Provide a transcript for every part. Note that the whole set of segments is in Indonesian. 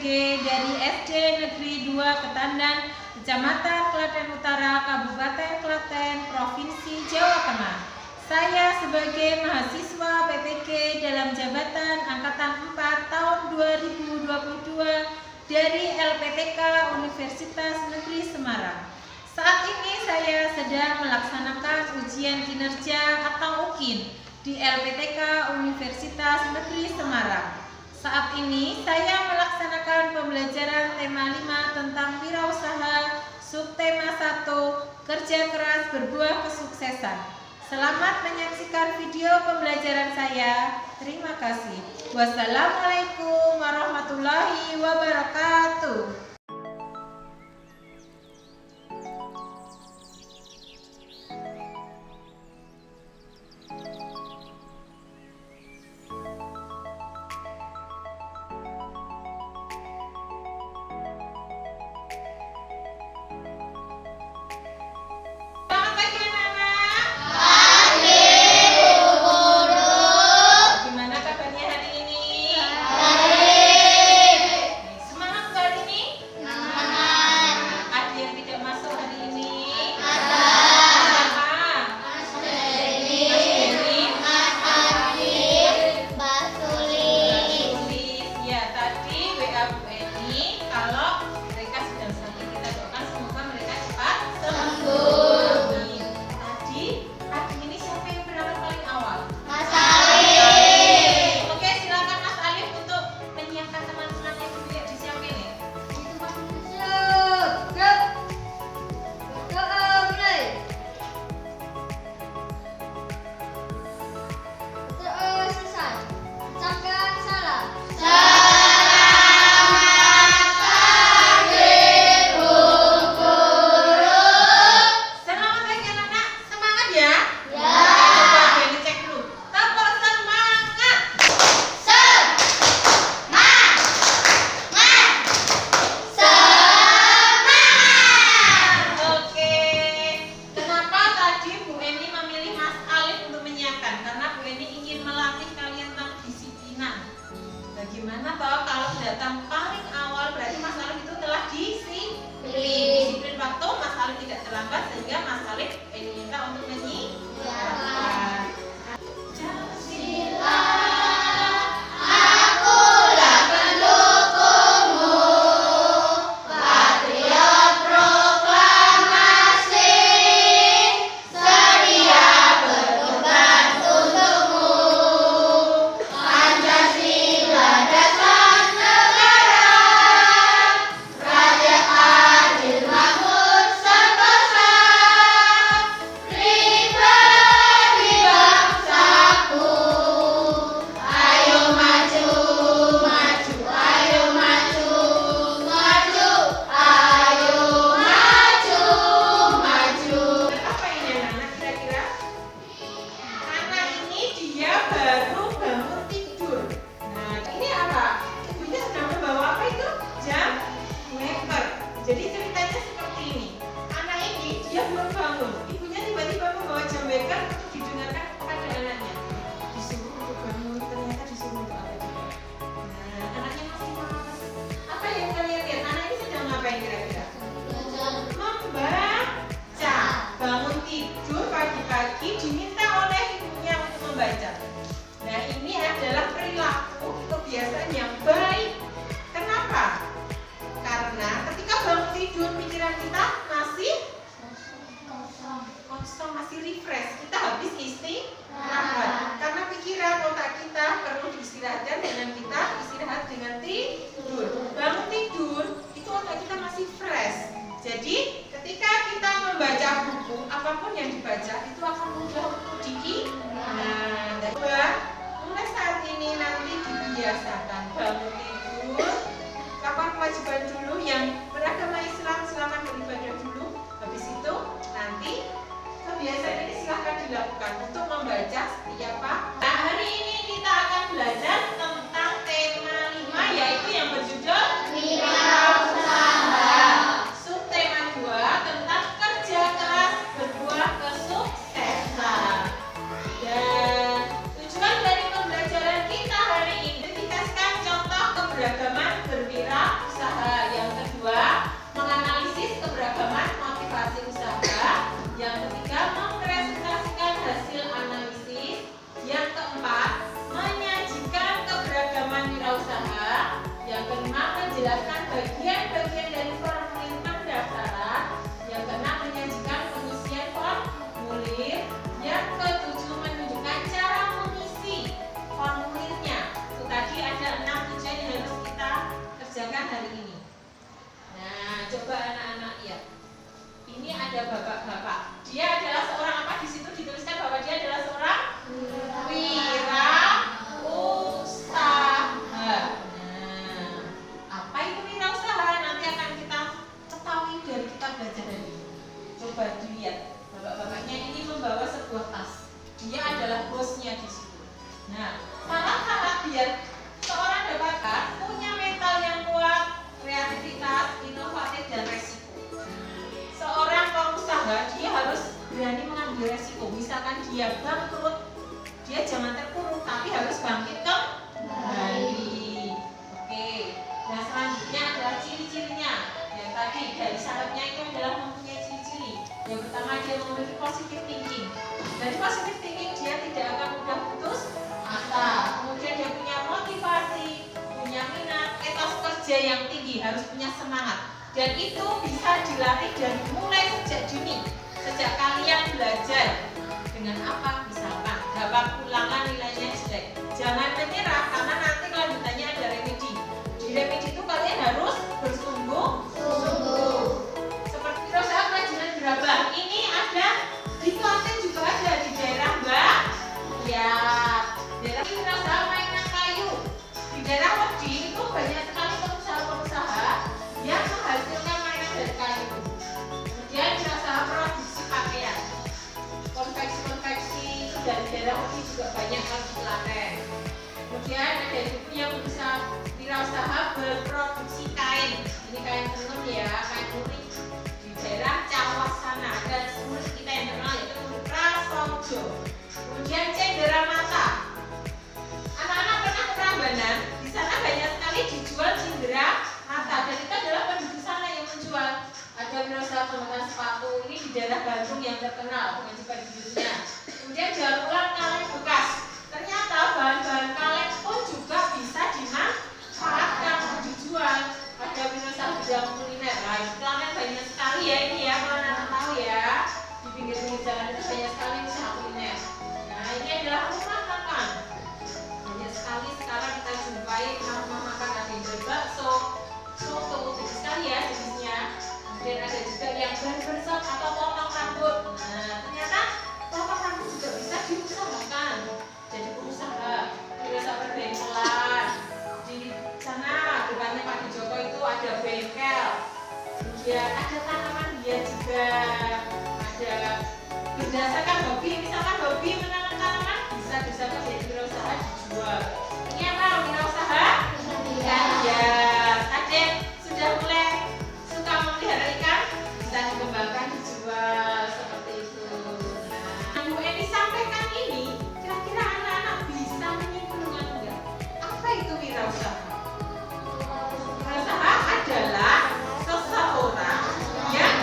dari SD Negeri 2 Ketandan, Kecamatan Klaten Utara, Kabupaten Klaten, Provinsi Jawa Tengah. Saya sebagai mahasiswa PPG dalam jabatan Angkatan 4 tahun 2022 dari LPTK Universitas Negeri Semarang. Saat ini saya sedang melaksanakan ujian kinerja atau UKIN di LPTK Universitas Negeri Semarang. Saat ini saya melaksanakan pembelajaran tema 5 tentang wirausaha, subtema 1, kerja keras berbuah kesuksesan. Selamat menyaksikan video pembelajaran saya. Terima kasih. Wassalamualaikum warahmatullahi wabarakatuh. Bagaimana toh kalau datang paling awal, berarti Mas Alif itu telah disiplin waktu. Mas Alif tidak terlambat sehingga Mas Alif diminta untuk menyiapkan. Jadi ceritanya seperti ini. Anak ini dia belum bangun. Ibunya tiba-tiba membawa jam weker untuk didengarkan kepada anaknya. Disuruh untuk bangun, ternyata disuruh untuk apa juga. Nah, anaknya masih malas. Apa yang kalian lihat? Anak ini sedang ngapain kira-kira? Membaca. Bangun tidur pagi-pagi diminta oleh ibunya untuk membaca. Nah, ini adalah perilaku kebiasaan yang baik. Kenapa? Karena ketika bangun tidur pikiran kita masih kosong, masih refresh. Kita habis istirahat. Karena pikiran otak kita perlu diistirahatkan dengan kita istirahat dengan tidur. Bangun tidur itu otak kita masih fresh. Jadi ketika kita membaca buku, apapun yang dibaca itu akan mudah untuk diingat. Mulai saat ini nanti dibiasakan bangun tidur. Lakukan kewajiban dulu yang beragama Islam, silakan beribadah dulu. Habis itu nanti kebiasaan ini silahkan dilakukan untuk membaca setiap pagi. Nah, hari ini kita akan belajar tentang tema 5, yaitu yang berjudul wirausaha. Subtema 2 tentang kerja keras berbuah kesuksesan. Dan tujuan dari pembelajaran kita hari ini, identifikasikan contoh keberhasilan ada bapak-bapak. Dia adalah seorang apa? Di situ dituliskan bahwa dia adalah seorang wirausaha. Nah, apa itu wirausaha? Nanti akan kita ketahui dari kita belajar ini. Coba dilihat, bapak-bapaknya ini membawa sebuah tas. Dia adalah bosnya di situ. Nah, syarat-syarat biar seorang dapatkah punya mental yang kuat, kreativitas, inovatif, dan resiko. Seorang pengusaha dia harus berani mengambil resiko. Misalkan dia bangkrut, dia jangan terpuruk, tapi harus bangkit kembali. Oke. Nah, selanjutnya adalah ciri-cirinya. Yang tadi dari syaratnya itu adalah mempunyai ciri-ciri. Yang pertama dia memiliki positive thinking. Dari positive thinking dia tidak akan mudah putus asa. Kemudian dia punya motivasi, punya minat, etos kerja yang tinggi, harus punya semangat. Dan itu bisa dilatih dari mulai sejak dini, sejak kalian belajar. Dengan apa? Misalkan dapat ulangan nilainya jelek, jangan menyerah karena nanti kelanjutannya ada remedi. Di remedi itu kalian harus bersungguh-sungguh. Seperti usaha kerajinan gerabah ini ada di Klaten, juga ada di daerah Mbak. Ya, daerah usaha mainan kayu. Di daerah Wedi itu banyak sekali pengusaha-pengusaha yang menghasilkan mainan dari kayu. Kemudian usaha produksi pakaian, konveksi-konveksi itu dari daerah Wedi juga banyak kalau di Klaten. Kemudian ada juga yang bisa wirausaha berproduksi kain. Ini kain tenun ya, kain lurik. Di daerah Cawas sana ada murid kita yang terkenal yaitu murid Prasojo. Kemudian cendera mata. Anak-anak pernah ke Prambanan, di sana banyak sekali dijual cendera mata dan itu adalah penduduk sana yang menjual. Ada wirausaha pembuatan sepatu ini di daerah Bandung yang terkenal dengan bibit-bibitnya. Kemudian daur ulang kaleng bekas. Ternyata bahan-bahan kaleng pun juga bisa dimanfaatkan untuk dijual. Ada wirausaha bidang kuliner. Nah, Klaten banyak sekali ya ini ya, kalau anak tahu ya. Di pinggir-pinggir jalan itu banyak sekali usaha kuliner. Nah, ini adalah rumah makan. Banyak sekali sekarang kita jumpai rumah makan, ada yang jual bakso, soto, banyak sekali ya jenisnya. Kemudian ada juga yang barbershop atau potong rambut. Nah, ternyata potong rambut juga bisa diusahakan. Jadi pengusaha, wirausaha perbengkelan. Di sana depannya Pak Joko itu ada bengkel. Kemudian ada tanaman hias juga. Ada berdasarkan hobi, misalkan hobi menanam tanaman bisa menjadi wirausaha dijual. Ini apa? Wirausaha ikan hias. Ada yang sudah mulai suka memelihara ikan, bisa dikembangkan dijual seperti itu. Nah, Bu Eni sampaikan ini, kira-kira anak-anak bisa menyimpulkan enggak? Apa itu wirausaha? Wirausaha adalah seseorang yang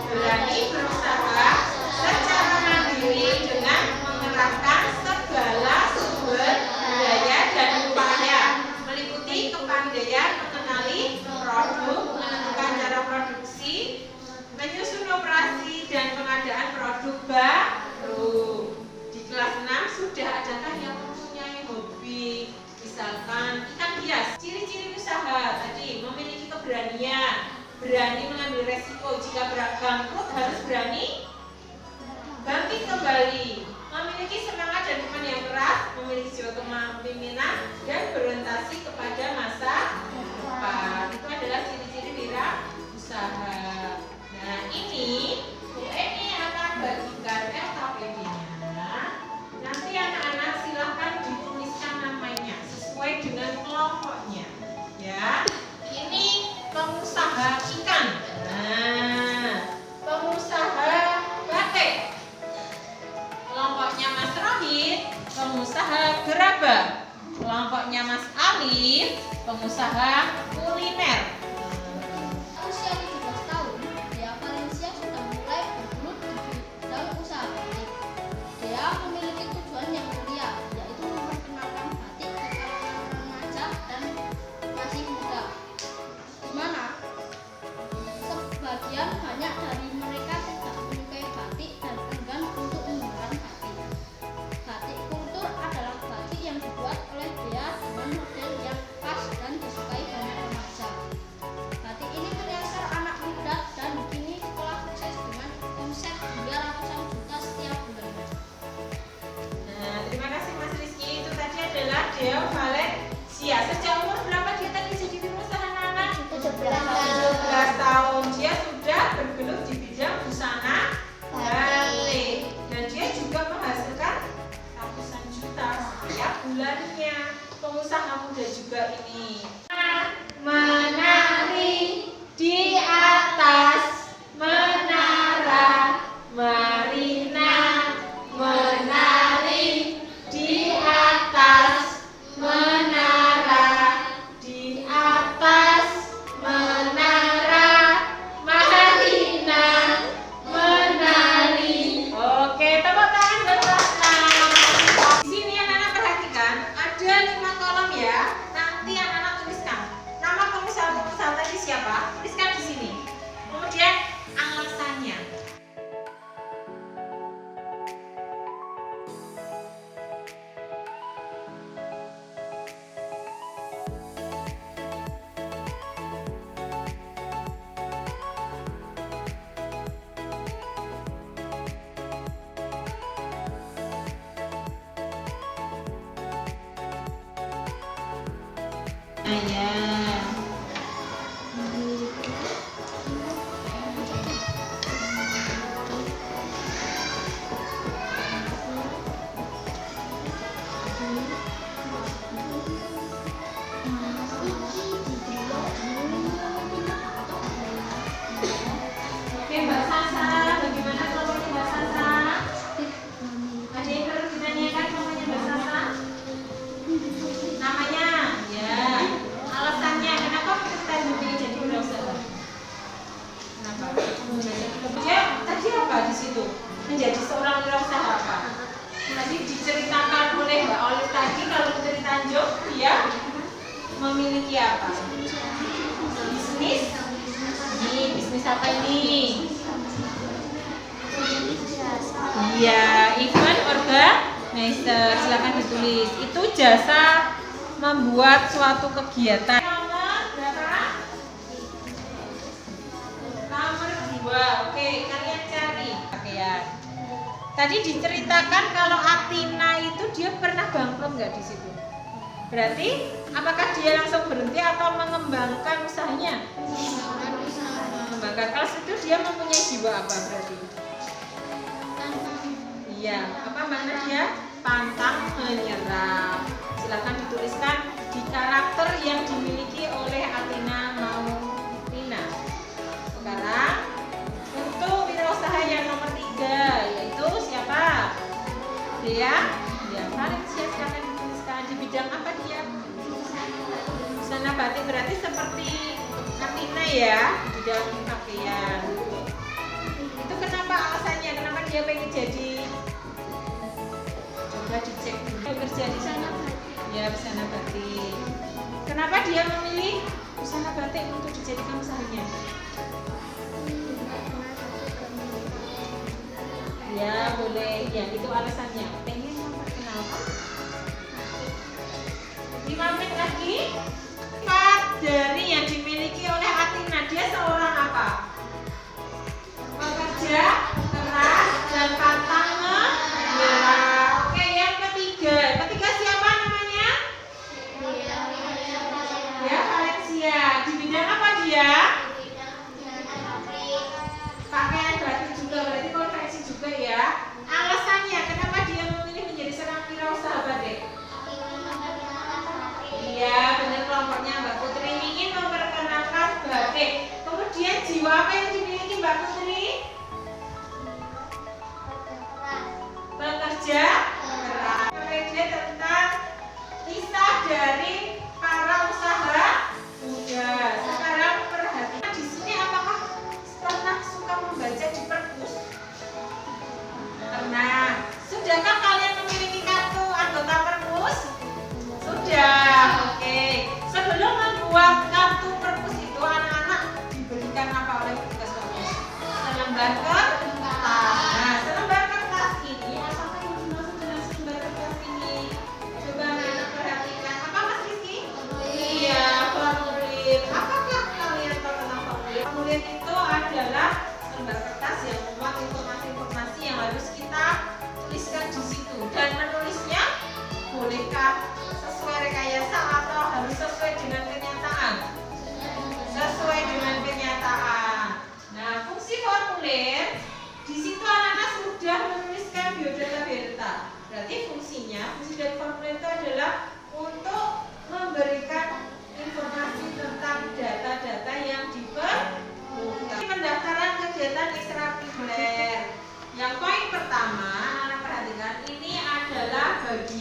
berani berusaha secara mandiri dengan mengerahkan segala sumber daya dan upaya, meliputi kepandaian mengenali produk, menentukan cara produksi, menyusun operasi dan pengadaan produk baru. Di kelas 6 sudah adakah yang mempunyai hobi? Misalkan ikan hias. Ciri-ciri usaha tadi memiliki keberanian, berani mengambil resiko, jika bangkrut harus berani bangkit kembali, memiliki semangat dan iman yang keras, memiliki jiwa kepemimpinan dan berorientasi kepada masa depan. Itu adalah ciri-ciri wirausaha. Nah, ini Bu Eni akan bagikan LKPD-nya. Nanti anak-anak silahkan dituliskan namanya sesuai dengan kelompoknya. Ya, ini pengusaha ikan. Nah, pengusaha batik. Kelompoknya Mas Rohit, pengusaha gerabah. Kelompoknya Mas Alif, pengusaha kuliner. Usia 17 tahun, Dea Valencia sudah mulai bergelut di bidang usaha batik. Dea memiliki tujuan yang mulia, yaitu memperkenalkan batik ke kalangan remaja dan masih muda, di mana sebagian banyak dari mereka tidak menyukai batik dan enggan untuk menggunakan batik. Batik kultur adalah batik yang dibuat oleh Dea dengan model yang pas dan disukai banyak remaja. Batik ini menyasar anak juga ini. Menari di atas menara, Marina menari di atas menara, di atas menara, Marina menari. Oke, tepuk tangan buat Ratna. Di sini anak-anak perhatikan, ada 5 kolom ya. Nanti anak-anak tuliskan nama pengusaha tadi siapa, tuliskan di sini. Kemudian alasannya. Ya. Oke, Mbak Sasa, bagaimana kelompoknya Mbak Sasa? Ada yang perlu ditanyakan namanya Mbak Sasa? Namanya, ya. Alasannya, kenapa kita memilih jadi wirausaha? Kenapa? Ya, tadi apa di situ? Menjadi seorang wirausaha apa? Tadi diceritakan oleh Mbak Olive tadi kalau Putri Tanjung dia memiliki apa? Bisnis? Ini bisnis apa ini? Iya, event organizer. Silakan ditulis. Itu jasa membuat suatu kegiatan. Nomor berapa? Nomor 2. Oke, kalian cari pakaian. Tadi diceritakan kalau Atina itu dia pernah bangkrut nggak di situ? Berarti apakah dia langsung berhenti atau mengembangkan usahanya? Mengembangkan. Kalau itu dia mempunyai jiwa apa berarti? Iya, apa makna dia? Pantang menyerah. Silakan dituliskan di karakter yang dimiliki oleh Atina Mautina. Sekarang untuk wirausaha yang nomor 3 yaitu siapa? Dia? Ya, Valencia, silakan dituliskan di bidang apa dia? Busana batik, berarti seperti Atina ya, di bidang pakaian. Itu kenapa alasannya? Kenapa dia pengen jadi? Coba dicek dulu. Kerja di sana. Ya, busana batik. Kenapa dia memilih busana batik untuk dijadikan usahanya? Ya, boleh. Ya, itu alasannya. Pengen memperkenalkan. 5 menit lagi. Dari yang dimiliki oleh Atina, dia seorang apa? Pekerja keras dan pantang menyerah. Oke, yang ketiga. Ketiga siapa namanya? Ya, Valencia. Di bidang apa dia? Pakaian batik juga, berarti konveksi juga ya. Alasannya kenapa dia memilih menjadi seorang wirausaha batik? Iya, benar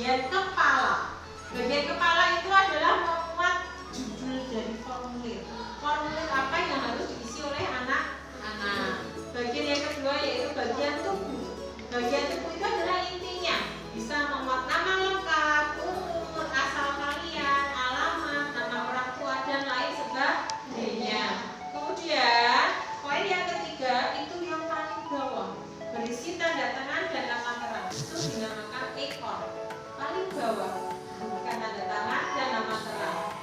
bagian kepala. Bagian kepala itu adalah memuat judul dari formulir. Formulir apa yang harus diisi oleh anak-anak. Bagian yang kedua yaitu bagian tubuh. Bagian tubuh itu adalah intinya bisa memuat nama lengkap, umur, asal kalian, alamat, nama orang tua dan lain sebagainya. Kemudian poin yang ketiga itu yang paling bawah, berisi tanda tangan dan nama terang. Itu dinamakan ekor. Paling bawah bukan tanda tangan dan nama terang.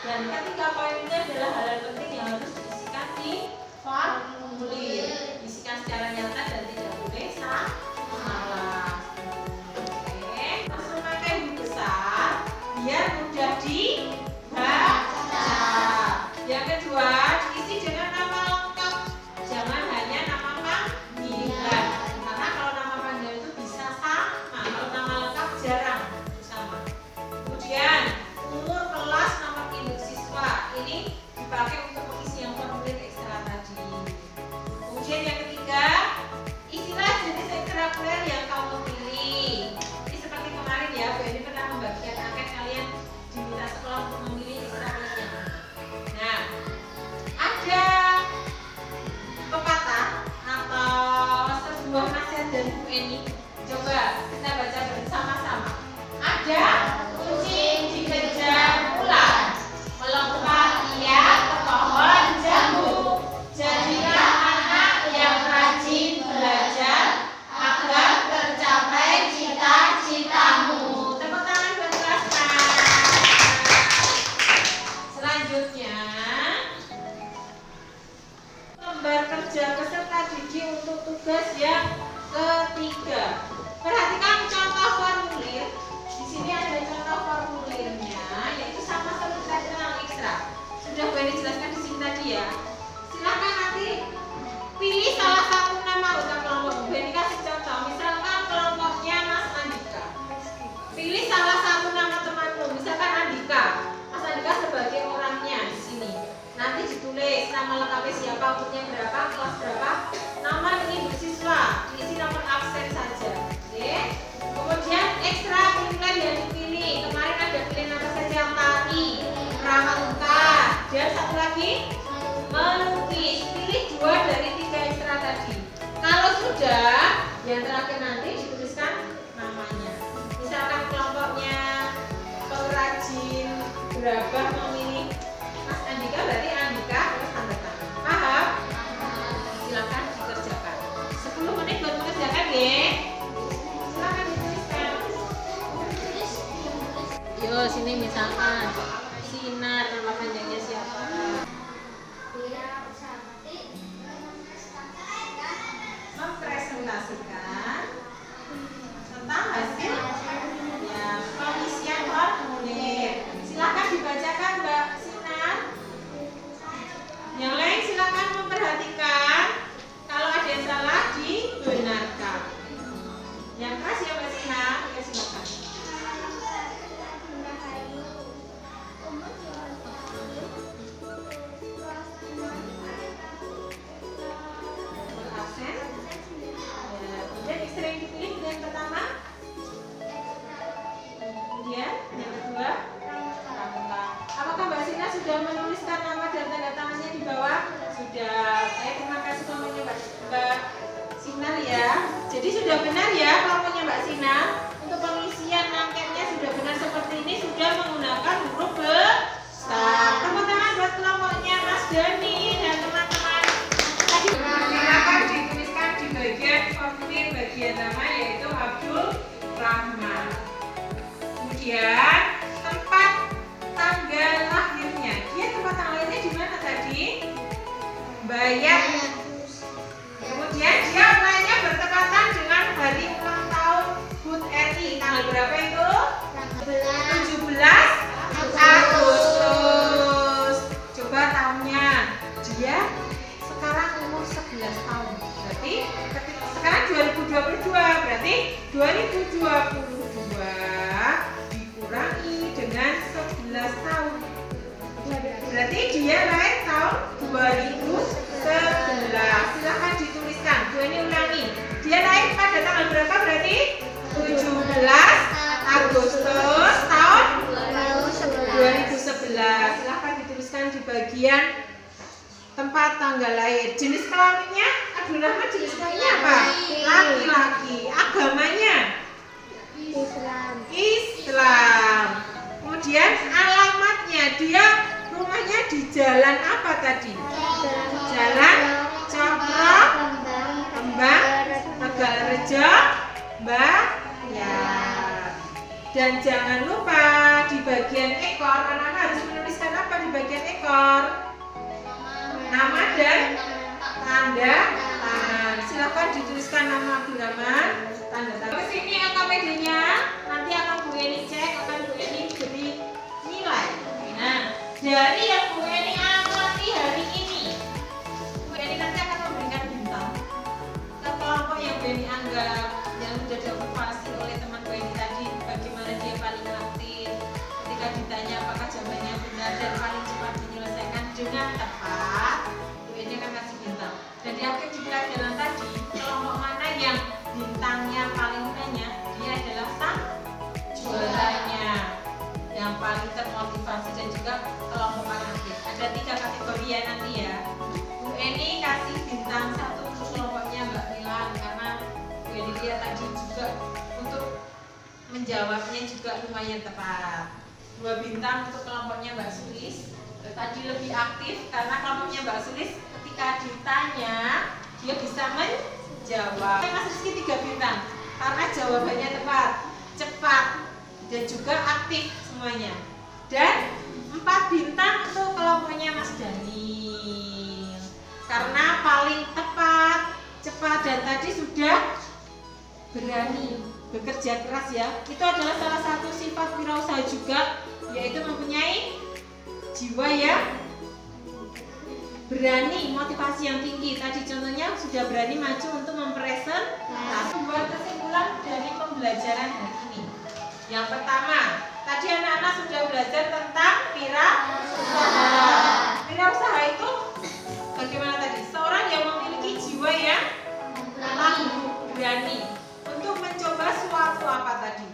Dan ketiga poin ini adalah hal penting yang harus diisikan di formulir. Isikan secara nyata dan tidak boleh salah. Oke, langsung pakai huruf besar biar mudah dibaca. Yang kedua, diisi dengan nama lengkap. Jangan hanya nama panggilan. Karena kalau nama panggilan itu bisa sama, kalau nama lengkap jarang sama. Kemudian, umur, kelas, nomor induk siswa. Ini dipakai untuk pengisian formulir ekstra tadi. Kemudian yang ketiga, isilah jenis ekstrakurikuler yang kamu pilih. Ini seperti kemarin ya, Bu Eni pernah membagikan angket kalian diminta sekolah untuk memilih ekstrakurikulernya. Nah, ada pepatah atau sebuah nasihat dari Bu Eni. Coba kita baca bersama-sama. Ada kucing dikejar ular, melompat ia ke pohon jambu. Jadilah anak yang rajin belajar agar tercapai cita-citamu. Tepuk tangan buat kelasnya. Selanjutnya, lembar kerja peserta didik untuk tugas yang ketiga. Perhatikan contoh formulir. Di sini ada contoh formulirnya, yaitu sama seperti tadi tentang ekstra. Sudah Bu Eni jelaskan di sini tadi ya. Silakan nanti pilih salah satu nama anggota kelompok. Bu Eni kasih contoh, misalkan kelompoknya Mas Andika. Pilih salah satu nama temanmu, misalkan Andika. Mas Andika sebagai orangnya di sini. Nanti ditulis nama lengkapnya siapa, umurnya berapa, kelas berapa, nama induk siswa, diisi nomor absen saja. Oke. Kemudian ekstra kurikuler yang dipilih. Kemarin ada pilihan apa saja? Tari, pramuka, dan satu lagi melukis. Pilih 2 dari 3 ekstra tadi. Kalau sudah, yang terakhir nanti dituliskan namanya. Misalkan kelompoknya pengrajin gerabah memilih Mas Andika, berarti Andika terus tanda tangan. Paham? Silakan dikerjakan. 10 menit buat mengerjakan ya. Silakan dituliskan. Yo, sini misalkan Sinar, nama panjangnya siapa? Mempresentasikan tentang hasil ya, pengisian formulir. Silakan dibacakan Mbak Sinar. Yang lain silakan memperhatikan. Kalau ada yang salah dibenarkan. Yang keras ya Mbak Sinar, ya silakan. Absen. Ya, kemudian ekstra yang dipilih yang pertama. Kemudian yang kedua, pramuka. Apakah Mbak Sina sudah menuliskan nama dan tanda tangannya di bawah? Sudah. Terima kasih kelompoknya Mbak Sinar ya. Jadi sudah benar ya kelompoknya Mbak Sinar. Untuk pengisian angketnya sudah benar seperti ini, sudah menggunakan huruf besar. Tepuk tangan buat kelompoknya Mas Dani dan teman-teman. Tadi silakan dituliskan di bagian formulir bagian nama yaitu Abdul Rahman. Kemudian tempat tanggal lahirnya. Dia tempat tanggal lahirnya di mana tadi? Bayat. Kemudian dia ulangannya bertepatan dengan hari ulang tahun HUT RI. Tanggal berapa itu? 17 Agustus. Coba tahunnya. Dia sekarang umur 11 tahun. Berarti sekarang 2022. Berarti 2022 dikurangi dengan 11 tahun. Berarti dia lahir tahun 2011. Silahkan dituliskan. Bu Eni ulangi. Dia lahir pada tanggal berapa berarti? 17 Agustus. bagian tempat tanggal lahir. Jenis kelaminnya Abdul Rahman, jenis kelaminnya apa? Laki-laki. Agamanya Islam. Kemudian alamatnya, dia rumahnya di jalan apa tadi? Jalan Cokro Kembang Tegalrejo Bayar. Dan jangan lupa di bagian ekor, anak-anak harus menuliskan apa di bagian ekor? Nama dan tanda tangan. Silakan dituliskan nama Abdul Rahman, tanda tangan. Ke sini LKPD-nya, nanti akan Bu Eni cek, akan Bu Eni beri nilai. Nah, dari yang Bu Eni amati hari ini, Bu Eni nanti akan memberikan bintang ke kelompok yang Bu Eni anggap yang sudah diobservasi oleh teman Bu Eni tadi, bagaimana dia paling aktif ketika ditanya apakah jawabannya benar dan paling cepat menyelesaikan dengan tepat. Bu Eni akan kasih bintang. Dan di akhir di pelajaran tadi, kelompok mana yang bintangnya paling banyak, dia adalah sang juaranya, yang paling termotivasi dan juga kelompok paling aktif. Ada 3 kategori ya nanti ya. Bu Eni kasih bintang 1 untuk kelompoknya Mbak Milan, karena Bu Eni lihat tadi juga untuk menjawabnya juga lumayan tepat. 2 bintang untuk kelompoknya Mbak Sulis, tadi lebih aktif karena kelompoknya Mbak Sulis ketika ditanya dia bisa menjawab. Mas Rizky 3 bintang karena jawabannya tepat, cepat, dan juga aktif semuanya. Dan 4 bintang untuk kelompoknya Mas Daniel karena paling tepat, cepat, dan tadi sudah berani bekerja keras ya. Itu adalah salah satu sifat wirausaha juga, yaitu mempunyai jiwa yang berani, motivasi yang tinggi. Tadi contohnya sudah berani maju untuk mempresentasi. Buat kesimpulan dari pembelajaran hari ini. Yang pertama, tadi anak-anak sudah belajar tentang wirausaha. Wirausaha itu bagaimana tadi? Seorang yang memiliki jiwa yang tangguh, berani untuk mencoba suatu apa tadi?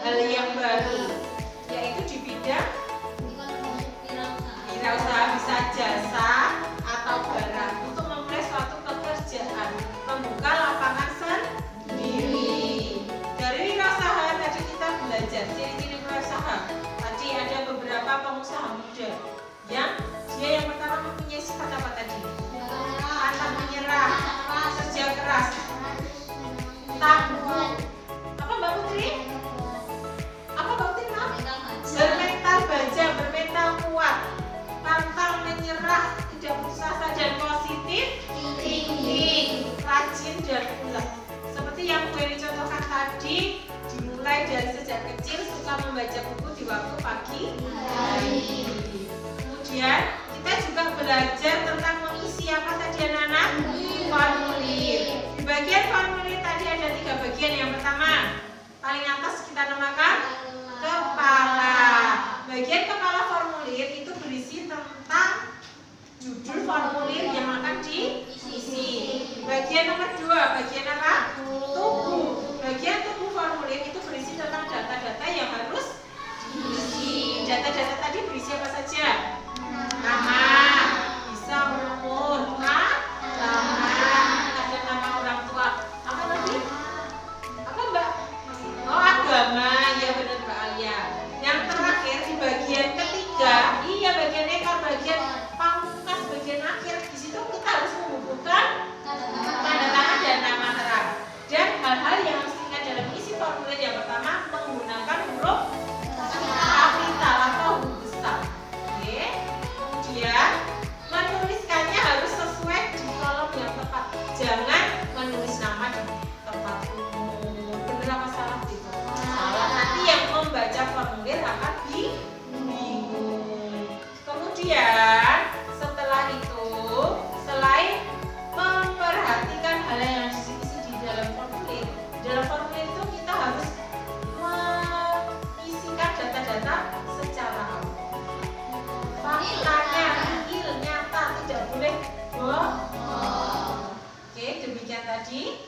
Hal yang baru, yaitu di bidang wirausaha, bisa jasa atau barang, untuk memulai suatu pekerjaan, membuka lapangan sendiri. Dari wirausaha tadi kita belajar ciri-ciri wirausaha. Tadi ada beberapa pengusaha muda yang dia yang pertama mempunyai sifat apa tadi? Pantang menyerah, kerja keras, tangguh. Apa Mbak Putri? Apa Mbak Putri? Bermental baja, bermental kuat, pantang menyerah, tidak putus asa, dan positif tinggi, rajin dan ulet. Seperti yang Bu Eni contohkan tadi, dimulai dari sejak kecil suka membaca buku di waktu pagi hari. Kemudian kita juga belajar tentang mengisi apa tadi anak-anak? Formulir. Di bagian formulir tadi ada 3 bagian. Yang pertama, paling atas kita namakan kepala. Bagian kepala formulir itu berisi tentang judul formulir yang akan diisi. Bagian nomor 2, bagian apa? Tubuh. Bagian tubuh formulir itu berisi tentang data-data yang harus diisi. Data-data tadi berisi apa saja? Nama, bisa umur, alamat, ada nama orang tua. Apa lagi? Apa Mbak? Oh, agama, ya benar Mbak Alia. Yang terakhir di bagian ketiga, iya bagian ekor, bagian pamungkas, bagian akhir. Di situ kita harus menghubungkan tanda tangan dan nama terang. Dan hal-hal yang harus diingat dalam isi formulir yang pertama, menggunakan huruf kapital atau huruf besar. Oke. Kemudian menuliskannya harus sesuai di kolom yang tepat. Jangan menulis nama di tempat umum. Benar apa salah gitu? Salah. Nanti yang membaca formulir akan bingung. Kemudian setelah itu, selain memperhatikan hal yang diisi di dalam formulir itu kita harus mengisikan data-data secara awal. Faktanya real, nyata, tidak boleh bohong. Oke, demikian tadi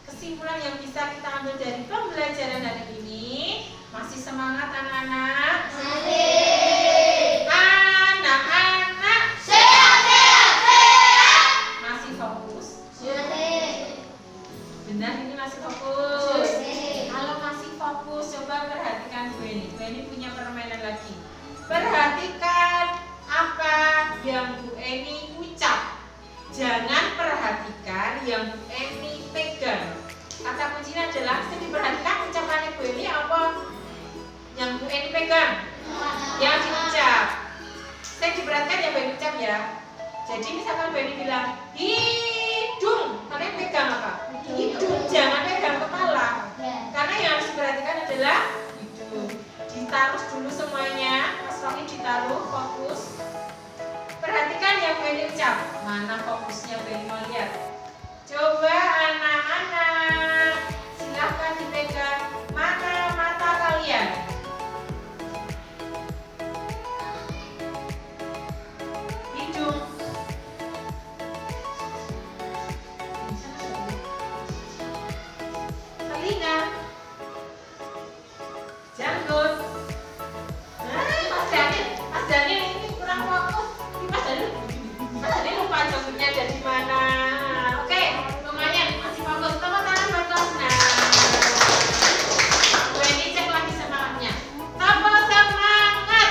kesimpulan yang bisa kita ambil dari pembelajaran hari ini. Masih semangat anak-anak? Anak-anak ucap ya. Jadi misalkan Bu Eni bilang hidung, kalian pegang apa? Hidung, jangan pegang kepala. Karena yang harus diperhatikan adalah hidung. Ditaruh dulu semuanya, Mas Rohim ditaruh, fokus. Perhatikan yang Bu Eni ucap. Mana fokusnya Bu Eni mau lihat? Coba anak-anak, silahkan dipegang. Mana mata kalian? Hidung. Telinga. Janggut. Mas Daniel ini kurang fokus. Ini Mas Daniel lupa janggutnya ada di mana. Oke, lumayan masih fokus. Tepuk tangan buat Kosna. Bu Eni cek lagi semangatnya. Tepuk semangat.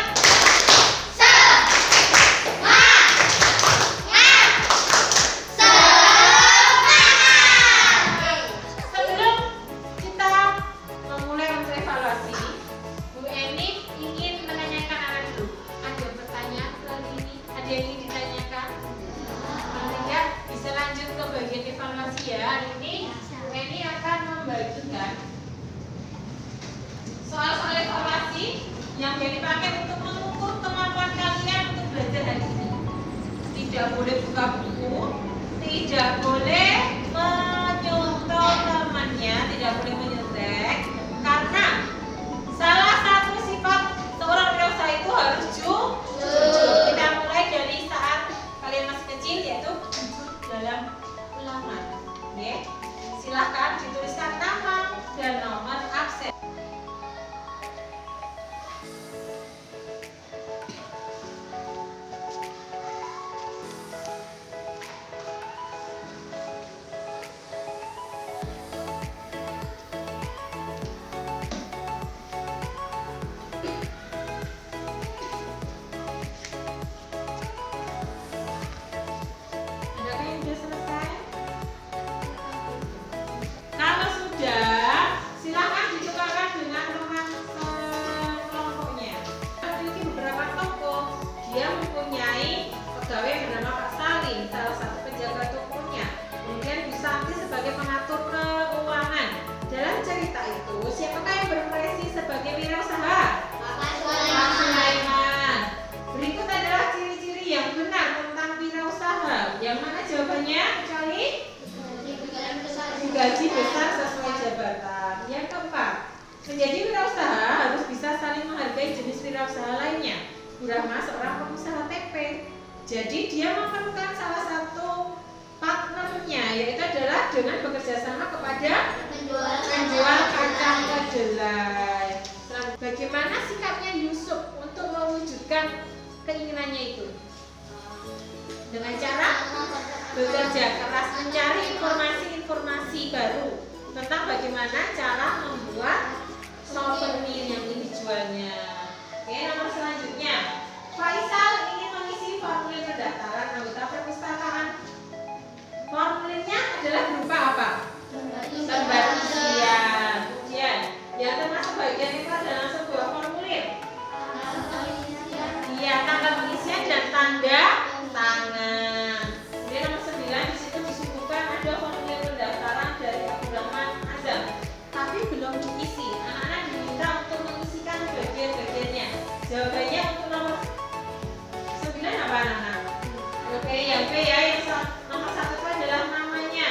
Sebelum kita memulai untuk evaluasi, Bu Eni ingin menanyakan anak dulu. Ada pertanyaan kali ini? Ada yang ingin ditanyakan? Kalau tidak, bisa lanjut ke bagian evaluasi ya. Hari ini Bu Eni akan membagikan soal-soal evaluasi yang Bu Eni pakai untuk mengukur kemampuan kalian untuk belajar hari ini. Tidak boleh buka buku, tidak boleh menyontoh temannya, tidak boleh menyontek, karena salah satu sifat seorang dewasa itu harus jujur. Kita mulai dari saat kalian masih kecil, yaitu jujur dalam ulangan. Oke, silahkan dituliskan nama dan nomor absen. Adakah yang sudah selesai? Kalau sudah, silakan ditukarkan dengan teman sekelompoknya. Memiliki beberapa toko, dia mempunyai pegawai yang bernama Pak Salim, salah satu penjaga tokonya. Kemudian Bu Santi sebagai pengatur keuangan. Dalam cerita itu, siapakah yang berprofesi sebagai wirausaha? Pak Sulaiman. Berikut adalah ciri-ciri yang benar tentang wirausaha. Yang mana jawabannya? Kecuali gaji besar sesuai jabatan. Yang keempat, menjadi wirausaha harus bisa saling menghargai jenis wirausaha lainnya. Bu Rahma seorang pengusaha tempe. Jadi dia memerlukan salah satu partnernya, yaitu adalah dengan bekerja sama kepada penjual kacang kedelai. Bagaimana sikapnya Yusuf untuk mewujudkan keinginannya itu? Dengan cara bekerja keras mencari informasi baru tentang bagaimana cara membuat souvenir yang ini dijualnya. Oke, nomor selanjutnya, Faisal ingin mengisi formulir pendaftaran anggota perpustakaan. Formulirnya adalah berupa apa? Lembar isian. Kemudian yang termasuk bagian itu adalah sebuah formulir. Iya, tanggal pengisian dan tanda tangan. Kemudian nomor 9, di situ disebutkan ada formulir pendaftaran dari Abdul Rahman Azam, tapi belum diisi. Anak-anak diminta untuk mengisikan bagian-bagiannya. Jawabannya untuk nomor 9 apa anak-anak? Oke, yang B ya, yang nomor 1 itu adalah namanya.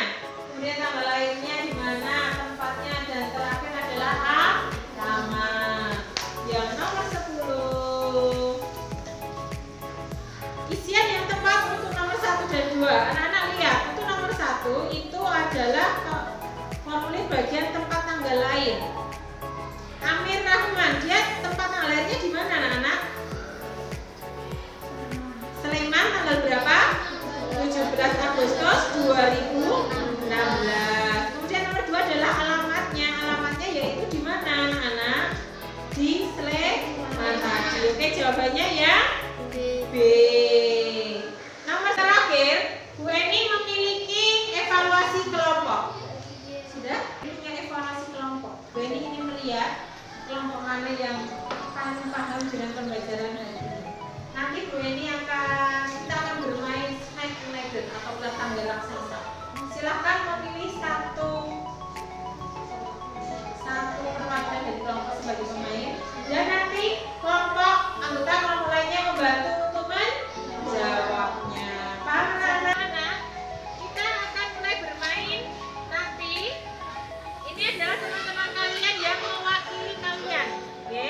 Kemudian tanggal lahirnya di mana, tempatnya, dan terakhir adalah alamat. Yang nomor 10, isian yang tepat untuk nomor 1 dan 2. Anak-anak lihat, untuk nomor 1 itu adalah formulir bagian tempat tanggal lahir. Amir Rahman, dia tempat tanggal lahirnya di mana anak-anak? Sleman, tanggal berapa? 17 Agustus 2016. Kemudian nomor 2 adalah alamatnya. Alamatnya yaitu di mana anak-anak? Di Sleman tadi. Oke, jawabannya ya B. Nomor terakhir, Bu Eni memiliki evaluasi kelompok. Sudah? Punya evaluasi kelompok. Bu Eni ingin melihat kelompok mana yang paling paham dengan pembelajaran hari ini. Nanti Bu Eni akan kita Silahkan memilih satu perwakilan dari kelompok sebagai pemain, dan nanti anggota kelompok lainnya membantu untuk menjawabnya. Paham anak-anak? Kita akan mulai bermain nanti. Ini adalah teman-teman kalian yang mewakili kalian, oke?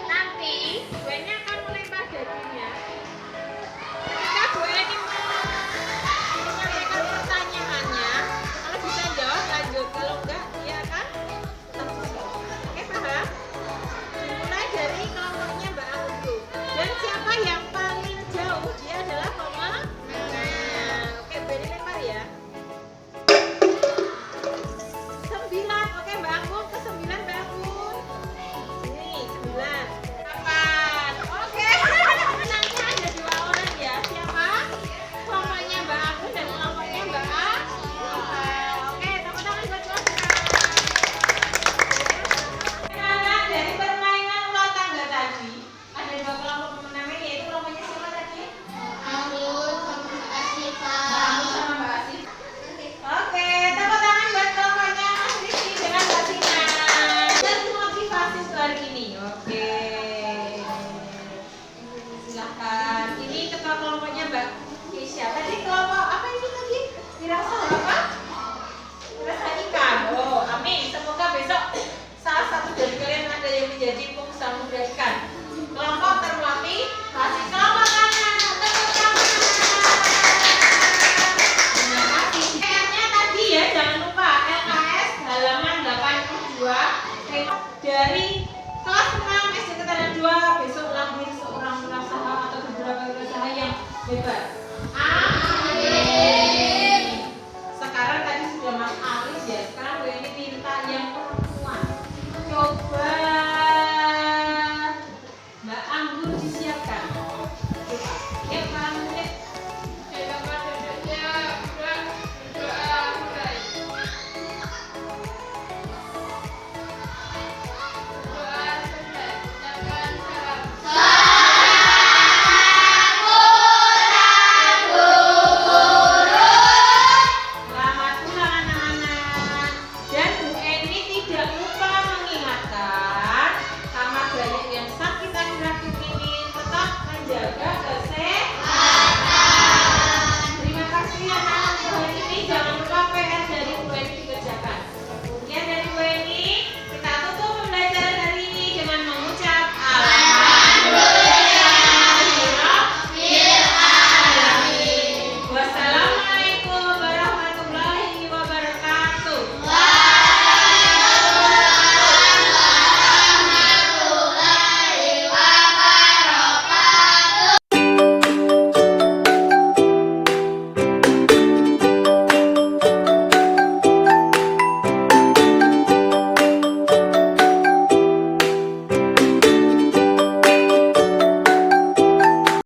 Nanti duanya akan melempar dagingnya. Ketika dua ini menyampaikan pertanyaannya, kalau bisa jawab lanjut, kalau enggak dia akan tetap jawab. Oke, paham? Dimulai dari kelompoknya Mbak Aku dulu. Dan siapa yang paling jauh dia adalah pemenang. Oke, beri lempar ya. 9, oke Mbak Aku, ke 9 Mbak Aku. Ini 9. 8. Oke. Nanti ada 2 orang ya. Siapa? Kelompoknya Mbak Aku dan kelompoknya Mbak A. Oke, tepuk tangan buat mereka. Anak dari permainan ular tangga tadi, ada 2 kelompok pemenangnya, yaitu kelompoknya siapa tadi? Aku sama Mbak Asif. Oke, tepuk tangan buat kelompoknya Mas Rizky dengan Mbak Sina. Dan motivasi untuk hari ini. Oke. Silahkan. Ini ketua kelompoknya Mbak Keisha. Tadi kelompok apa itu tadi? Dirasa apa? Dirasa ikan. Oh, amin. Semoga besok salah satu dari kalian ada yang menjadi pengusaha muda ikan. Kelompok terlatih. Kasih kelompok kanan. Tepuk tangan. Terima kasih. PR-nya tadi ya, jangan lupa LKS halaman 82 dari kelas 6 SD Ketandan 2. Besok lahir seorang wirasaha atau beberapa wirasaha yang hebat.